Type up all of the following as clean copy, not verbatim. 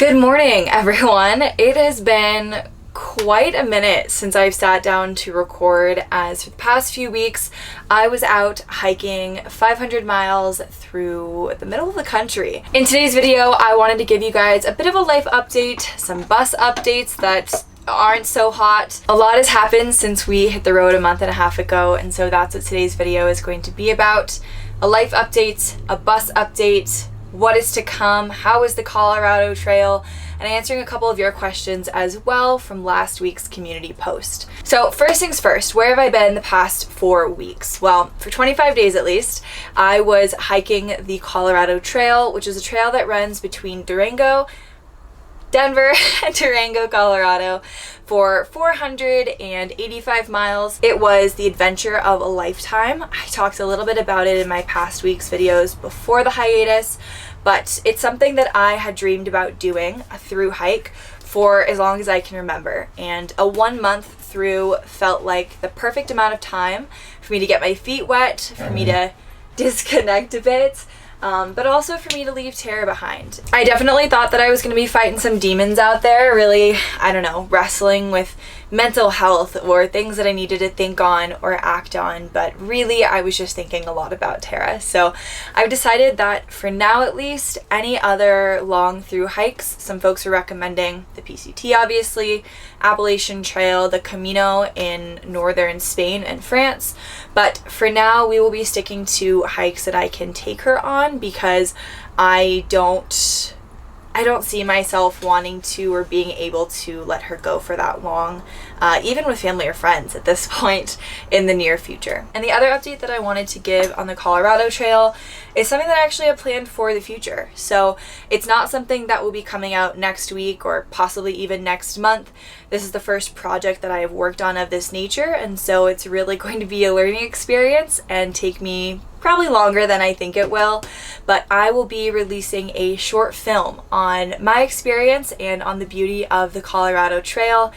Good morning, everyone. It has been quite a minute since I've sat down to record, as for the past few weeks I was out hiking 500 miles through the middle of the country. In today's video, I wanted to give you guys a bit of a life update, some bus updates that aren't so hot. A lot has happened since we hit the road a month and a half ago, and so that's what today's video is going to be about. A life update, a bus update, what is to come, how is the Colorado Trail, and answering a couple of your questions as well from last week's community post. So first things first, where have I been the past 4 weeks? Well, for 25 days at least, I was hiking the Colorado Trail, which is a trail that runs between Denver and Durango, Colorado, for 485 miles. It was the adventure of a lifetime. I talked a little bit about it in my past week's videos before the hiatus, but it's something that I had dreamed about doing, a through hike, for as long as I can remember. And a 1 month through felt like the perfect amount of time for me to get my feet wet, for me to disconnect a bit, but also for me to leave Tara behind. I definitely thought that I was going to be fighting some demons out there, really, I don't know, wrestling with mental health or things that I needed to think on or act on, but really I was just thinking a lot about Tara. So I've decided that for now at least, any other long through hikes, some folks are recommending the PCT obviously, Appalachian Trail, the Camino in northern Spain and France, but for now we will be sticking to hikes that I can take her on, because I don't see myself wanting to or being able to let her go for that long, even with family or friends at this point in the near future. And the other update that I wanted to give on the Colorado Trail is something that I actually have planned for the future. So it's not something that will be coming out next week or possibly even next month. This is the first project that I have worked on of this nature, and so it's really going to be a learning experience and take me probably longer than I think it will, but I will be releasing a short film on my experience and on the beauty of the Colorado Trail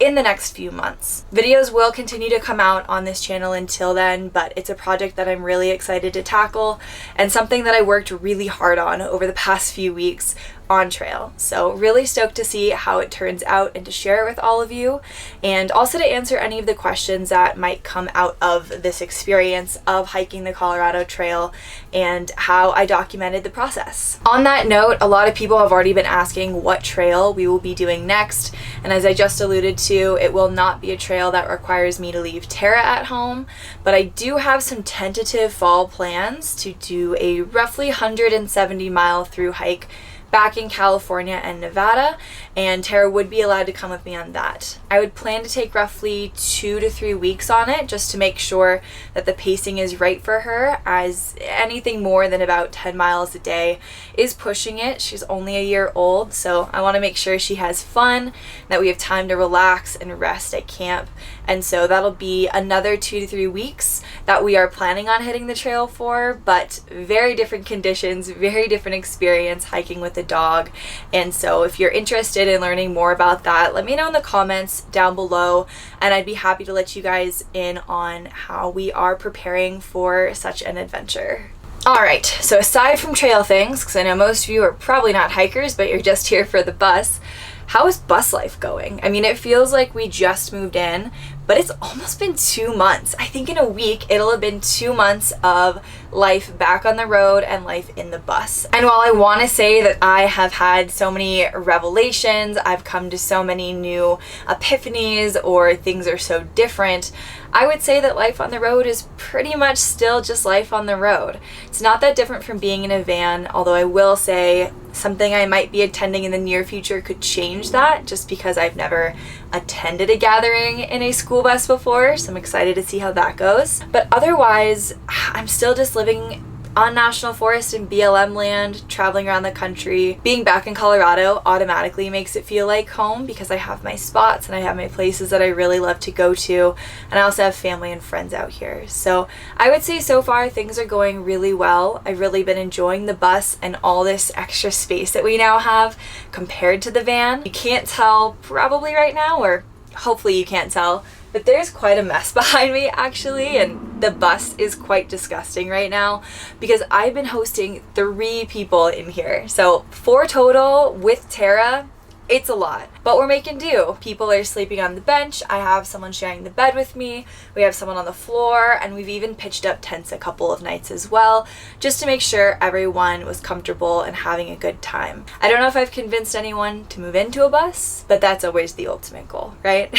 in the next few months. Videos will continue to come out on this channel until then, but it's a project that I'm really excited to tackle and something that I worked really hard on over the past few weeks on trail. So really stoked to see how it turns out and to share it with all of you, and also to answer any of the questions that might come out of this experience of hiking the Colorado Trail and how I documented the process. On that note, a lot of people have already been asking what trail we will be doing next, and as I just alluded to, it will not be a trail that requires me to leave Tara at home, but I do have some tentative fall plans to do a roughly 170 mile through hike back in California and Nevada, and Tara would be allowed to come with me on that. I would plan to take roughly 2 to 3 weeks on it, just to make sure that the pacing is right for her, as anything more than about 10 miles a day is pushing it. She's only a year old, so I want to make sure she has fun, that we have time to relax and rest at camp, and so that'll be another 2 to 3 weeks that we are planning on hitting the trail for, but very different conditions, very different experience hiking with the dog. And so if you're interested in learning more about that, let me know in the comments down below, and I'd be happy to let you guys in on how we are preparing for such an adventure. Alright, so aside from trail things, because I know most of you are probably not hikers, but you're just here for the bus, how is bus life going? I mean, it feels like we just moved in, but it's almost been 2 months. I think in a week it'll have been 2 months of life back on the road and life in the bus. And while I want to say that I have had so many revelations, I've come to so many new epiphanies, or things are so different, I would say that life on the road is pretty much still just life on the road. It's not that different from being in a van, although I will say something I might be attending in the near future could change that, just because I've never attended a gathering in a school bus before, so I'm excited to see how that goes. But otherwise, I'm still just living on national forest and BLM land, traveling around the country. Being back in Colorado automatically makes it feel like home, because I have my spots and I have my places that I really love to go to, and I also have family and friends out here. So I would say so far things are going really well. I've really been enjoying the bus and all this extra space that we now have compared to the van. You can't tell probably right now, or hopefully you can't tell, But there's quite a mess behind me actually, and the bus is quite disgusting right now because I've been hosting 3 people in here. So 4 total with Tara. It's a lot, but we're making do. People are sleeping on the bench. I have someone sharing the bed with me. We have someone on the floor, and we've even pitched up tents a couple of nights as well, just to make sure everyone was comfortable and having a good time. I don't know if I've convinced anyone to move into a bus, but that's always the ultimate goal, right?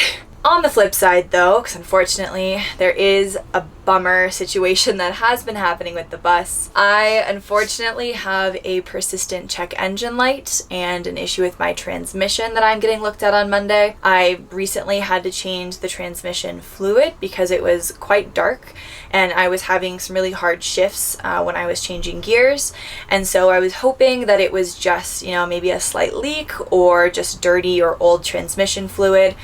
On the flip side though, because unfortunately there is a bummer situation that has been happening with the bus. I unfortunately have a persistent check engine light and an issue with my transmission that I'm getting looked at on Monday. I recently had to change the transmission fluid because it was quite dark and I was having some really hard shifts when I was changing gears, and so I was hoping that it was just, maybe a slight leak or just dirty or old transmission fluid.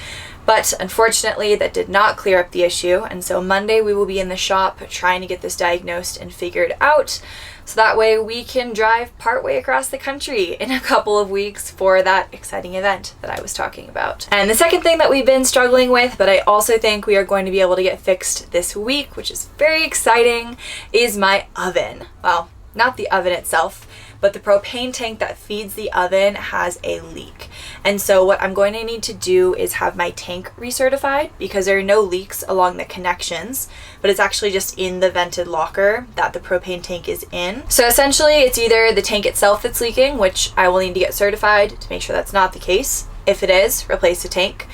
But unfortunately, that did not clear up the issue, and so Monday we will be in the shop trying to get this diagnosed and figured out, so that way we can drive partway across the country in a couple of weeks for that exciting event that I was talking about. And the second thing that we've been struggling with, but I also think we are going to be able to get fixed this week, which is very exciting, is my oven. Well, not the oven itself, but the propane tank that feeds the oven has a leak. And so what I'm going to need to do is have my tank recertified because there are no leaks along the connections, but it's actually just in the vented locker that the propane tank is in. So essentially it's either the tank itself that's leaking, which I will need to get certified to make sure that's not the case. If it is, replace the tank.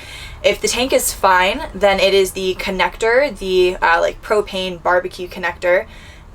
If the tank is fine, then it is the connector, the propane barbecue connector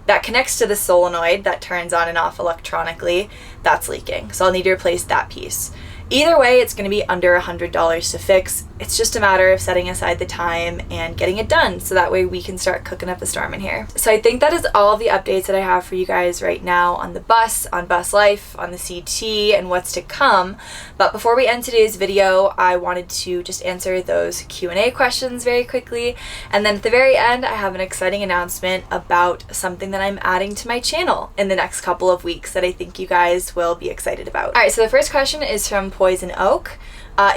that connects to the solenoid that turns on and off electronically, that's leaking. So I'll need to replace that piece. Either way, it's going to be under $100 to fix. It's just a matter of setting aside the time and getting it done, so that way we can start cooking up a storm in here. So I think that is all of the updates that I have for you guys right now on the bus, on bus life, on the CT, and what's to come. But before we end today's video, I wanted to just answer those Q&A questions very quickly. And then at the very end, I have an exciting announcement about something that I'm adding to my channel in the next couple of weeks that I think you guys will be excited about. All right, so the first question is from Poison Oak.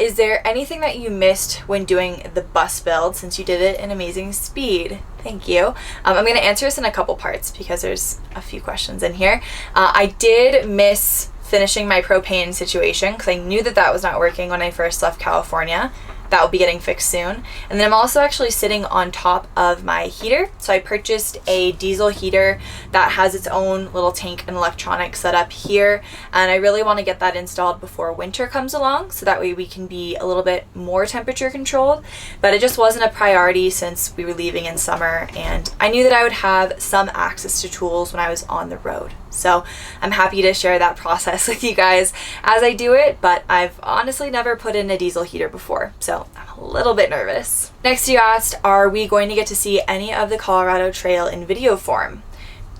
Is there anything that you missed when doing the bus build since you did it in amazing speed? Thank you. I'm going to answer this in a couple parts because there's a few questions in here. I did miss finishing my propane situation because I knew that that was not working when I first left California. That will be getting fixed soon. And then I'm also actually sitting on top of my heater. So I purchased a diesel heater that has its own little tank and electronics set up here. And I really want to get that installed before winter comes along, so that way we can be a little bit more temperature controlled. But it just wasn't a priority since we were leaving in summer, and I knew that I would have some access to tools when I was on the road. So I'm happy to share that process with you guys as I do it, but I've honestly never put in a diesel heater before, so I'm a little bit nervous. Next, you asked, are we going to get to see any of the Colorado Trail in video form?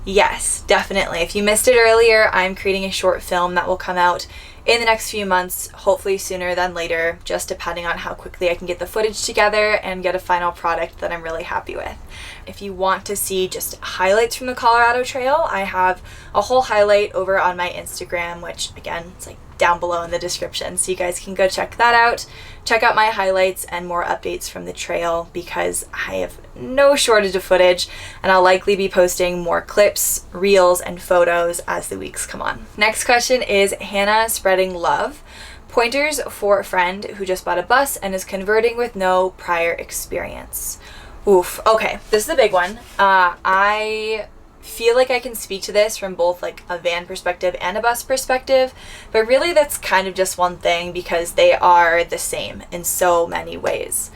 Yes, definitely. If you missed it earlier, I'm creating a short film that will come out in the next few months, hopefully sooner than later, just depending on how quickly I can get the footage together and get a final product that I'm really happy with. If you want to see just highlights from the Colorado Trail, I have a whole highlight over on my Instagram, which again, it's like down below in the description, so you guys can go check that out. Check out my highlights and more updates from the trail because I have no shortage of footage, and I'll likely be posting more clips, reels, and photos as the weeks come on. Next question is Hannah spreading love. Pointers for a friend who just bought a bus and is converting with no prior experience. Oof. Okay, this is a big one. I feel like I can speak to this from both like a van perspective and a bus perspective, but really that's kind of just one thing because they are the same in so many ways.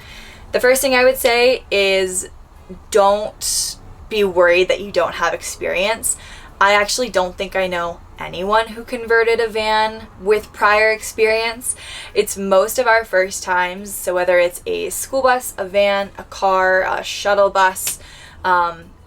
The first thing I would say is don't be worried that you don't have experience. I actually don't think I know anyone who converted a van with prior experience. It's most of our first times, so whether it's a school bus, a van, a car, a shuttle bus,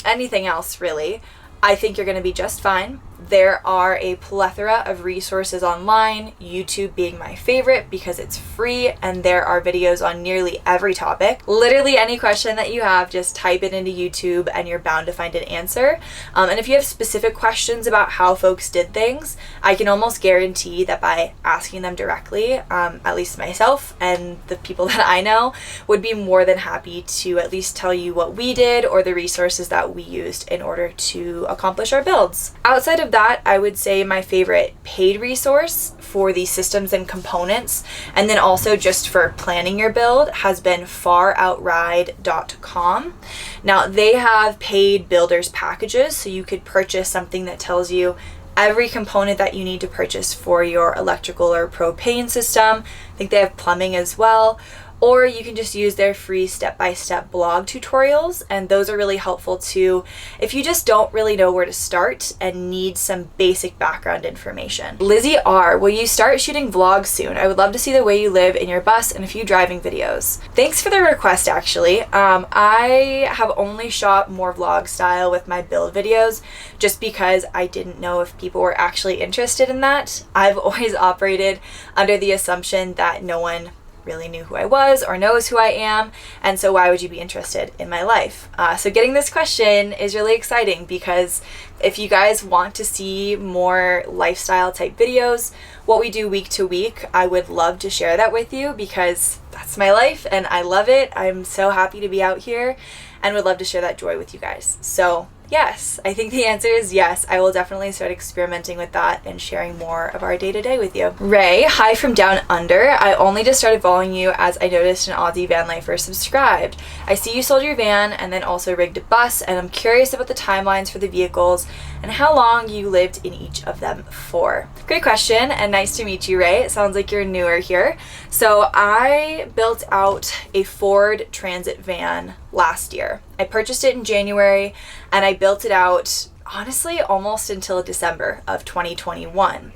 anything else really, I think you're going to be just fine. There are a plethora of resources online, YouTube being my favorite because it's free and there are videos on nearly every topic. Literally any question that you have, just type it into YouTube and you're bound to find an answer. And if you have specific questions about how folks did things, I can almost guarantee that by asking them directly, at least myself and the people that I know would be more than happy to at least tell you what we did or the resources that we used in order to accomplish our builds. Outside of that, I would say my favorite paid resource for the systems and components, and then also just for planning your build, has been faroutride.com. Now, they have paid builders packages, so you could purchase something that tells you every component that you need to purchase for your electrical or propane system. I think they have plumbing as well. Or you can just use their free step-by-step blog tutorials, and those are really helpful too if you just don't really know where to start and need some basic background information. Lizzie R, will you start shooting vlogs soon? I would love to see the way you live in your bus and a few driving videos. Thanks for the request, actually. I have only shot more vlog style with my build videos just because I didn't know if people were actually interested in that. I've always operated under the assumption that no one really knew who I was or knows who I am, and so why would you be interested in my life? So getting this question is really exciting because if you guys want to see more lifestyle type videos, what we do week to week, I would love to share that with you because that's my life and I love it. I'm so happy to be out here and would love to share that joy with you guys. So yes, I think the answer is yes. I will definitely start experimenting with that and sharing more of our day-to-day with you. Ray, hi from down under. I only just started following you as I noticed an Aussie van lifer subscribed. I see you sold your van and then also rigged a bus, and I'm curious about the timelines for the vehicles and how long you lived in each of them for. Great question, and nice to meet you, Ray. It sounds like you're newer here. So I built out a Ford Transit van last year. I purchased it in January and I built it out honestly almost until December of 2021.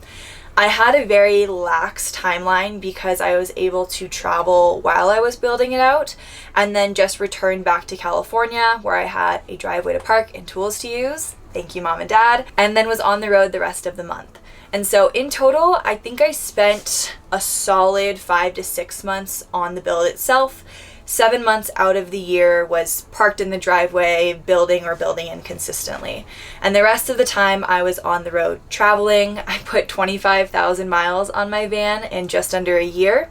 I had a very lax timeline because I was able to travel while I was building it out and then just return back to California where I had a driveway to park and tools to use. Thank you, Mom and Dad. And then was on the road the rest of the month. And so in total, I think I spent a solid 5 to 6 months on the build itself. 7 months out of the year was parked in the driveway, building inconsistently. And the rest of the time I was on the road traveling. I put 25,000 miles on my van in just under a year.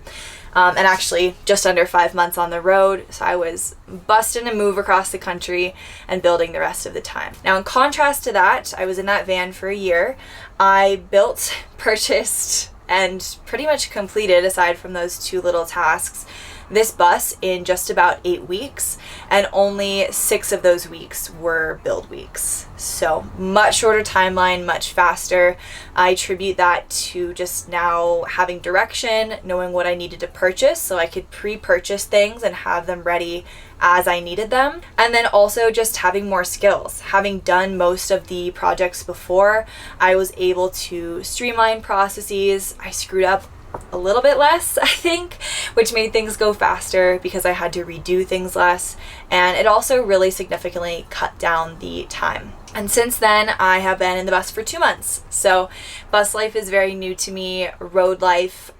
And actually just under 5 months on the road. So I was busting a move across the country and building the rest of the time. Now, in contrast to that, I was in that van for a year. I built, purchased, and pretty much completed, aside from those two little tasks, this bus in just about 8 weeks, and only 6 of those weeks were build weeks. So much shorter timeline, much faster. I attribute that to just now having direction, knowing what I needed to purchase so I could pre-purchase things and have them ready as I needed them. And then also just having more skills. Having done most of the projects before, I was able to streamline processes. I screwed up a little bit less, I think, which made things go faster because I had to redo things less, and it also really significantly cut down the time. And since then, I have been in the bus for 2 months. So bus life is very new to me. Road life,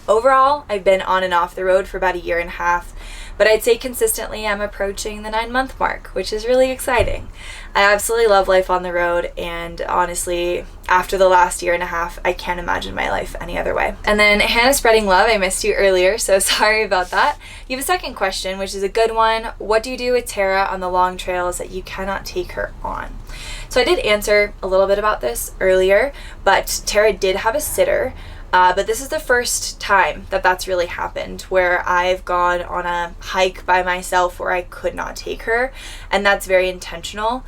overall, I've been on and off the road for about a year and a half, but I'd say consistently I'm approaching the 9-month mark, which is really exciting. I absolutely love life on the road, and honestly, after the last year and a half, I can't imagine my life any other way. And then Hannah spreading love, I missed you earlier, so sorry about that. You have a second question, which is a good one. What do you do with Tara on the long trails that you cannot take her on? So I did answer a little bit about this earlier, but Tara did have a sitter. But this is the first time that that's really happened, where I've gone on a hike by myself where I could not take her, and that's very intentional.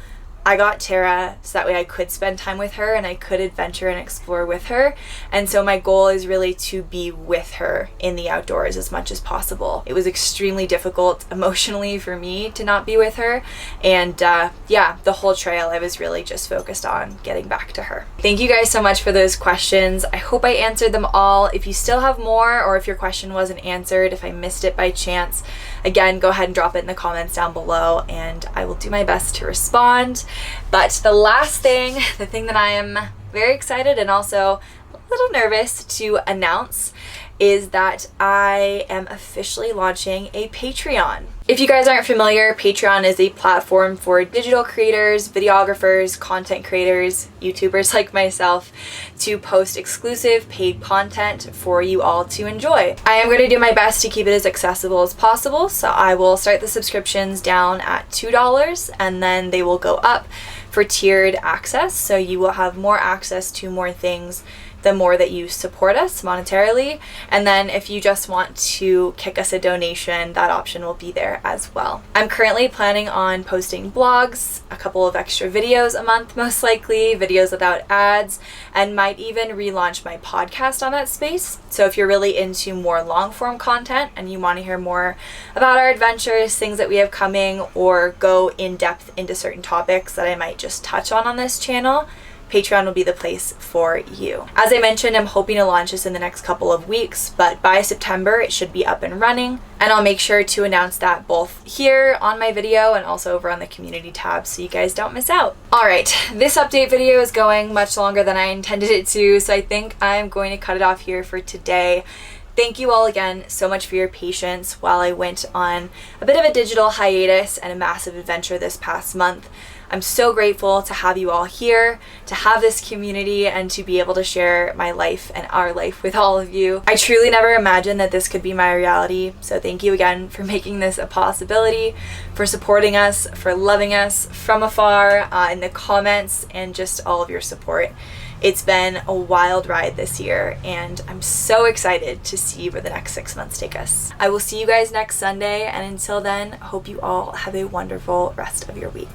I got Tara so that way I could spend time with her and I could adventure and explore with her. And so my goal is really to be with her in the outdoors as much as possible. It was extremely difficult emotionally for me to not be with her. And the whole trail I was really just focused on getting back to her. Thank you guys so much for those questions. I hope I answered them all. If you still have more, or if your question wasn't answered, if I missed it by chance, again, go ahead and drop it in the comments down below and I will do my best to respond. But the last thing, the thing that I am very excited and also a little nervous to announce, is that I am officially launching a Patreon. If you guys aren't familiar, Patreon is a platform for digital creators, videographers, content creators, YouTubers like myself to post exclusive paid content for you all to enjoy. I am going to do my best to keep it as accessible as possible, so I will start the subscriptions down at $2 and then they will go up for tiered access, so you will have more access to more things the more that you support us monetarily. And then if you just want to kick us a donation, that option will be there as well. I'm currently planning on posting blogs, a couple of extra videos a month, most likely, videos without ads, and might even relaunch my podcast on that space. So if you're really into more long form content and you want to hear more about our adventures, things that we have coming, or go in depth into certain topics that I might just touch on this channel, Patreon will be the place for you. As I mentioned, I'm hoping to launch this in the next couple of weeks, but by September it should be up and running, and I'll make sure to announce that both here on my video and also over on the community tab so you guys don't miss out. Alright, this update video is going much longer than I intended it to, so I think I'm going to cut it off here for today. Thank you all again so much for your patience while I went on a bit of a digital hiatus and a massive adventure this past month. I'm so grateful to have you all here, to have this community, and to be able to share my life and our life with all of you. I truly never imagined that this could be my reality, so thank you again for making this a possibility, for supporting us, for loving us from afar, in the comments, and just all of your support. It's been a wild ride this year, and I'm so excited to see where the next 6 months take us. I will see you guys next Sunday, and until then, hope you all have a wonderful rest of your week.